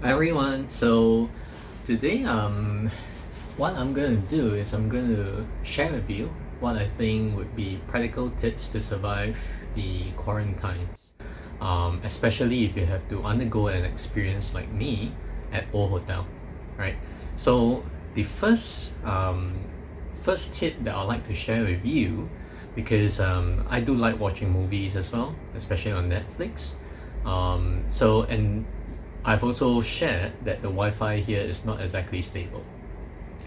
Everyone. So today, what I'm gonna do is I'm gonna share with you what I think would be practical tips to survive the quarantines, especially if you have to undergo an experience like me at O Hotel, right? So the first tip that I'd like to share with you, because I do like watching movies as well, especially on Netflix. And I've also shared that the Wi-Fi here is not exactly stable.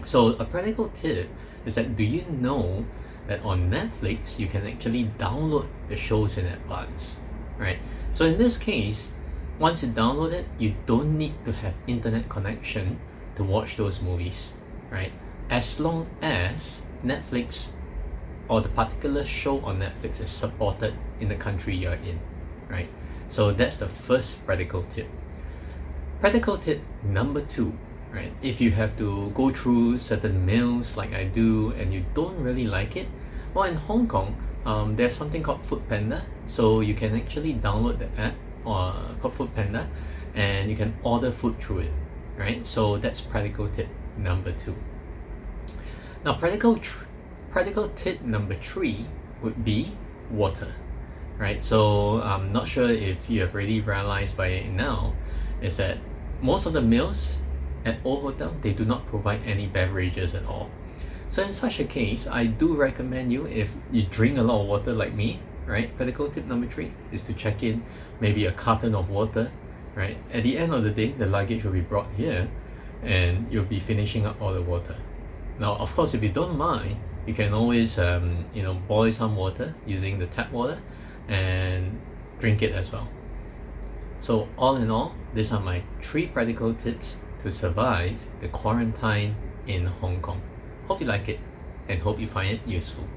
So a practical tip is that, do you know that on Netflix you can actually download the shows in advance, right? So in this case, once you download it, you don't need to have internet connection to watch those movies, right? As long as Netflix or the particular show on Netflix is supported in the country you're in, right? So that's the first practical tip. Practical tip number two, right? If you have to go through certain meals like I do and you don't really like it, well, in Hong Kong, there's something called Foodpanda. So you can actually download the app called Foodpanda and you can order food through it, right? So that's practical tip number two. Now, practical tip number three would be water, right? So I'm not sure if you have already realized by now, is that most of the meals at O Hotel, they do not provide any beverages at all. So in such a case, I do recommend you, if you drink a lot of water like me, right? Practical tip number three is to check in maybe a carton of water, right? At the end of the day, the luggage will be brought here and you'll be finishing up all the water. Now, of course, if you don't mind, you can always boil some water using the tap water and drink it as well. So all in all, these are my three practical tips to survive the quarantine in Hong Kong. Hope you like it and hope you find it useful.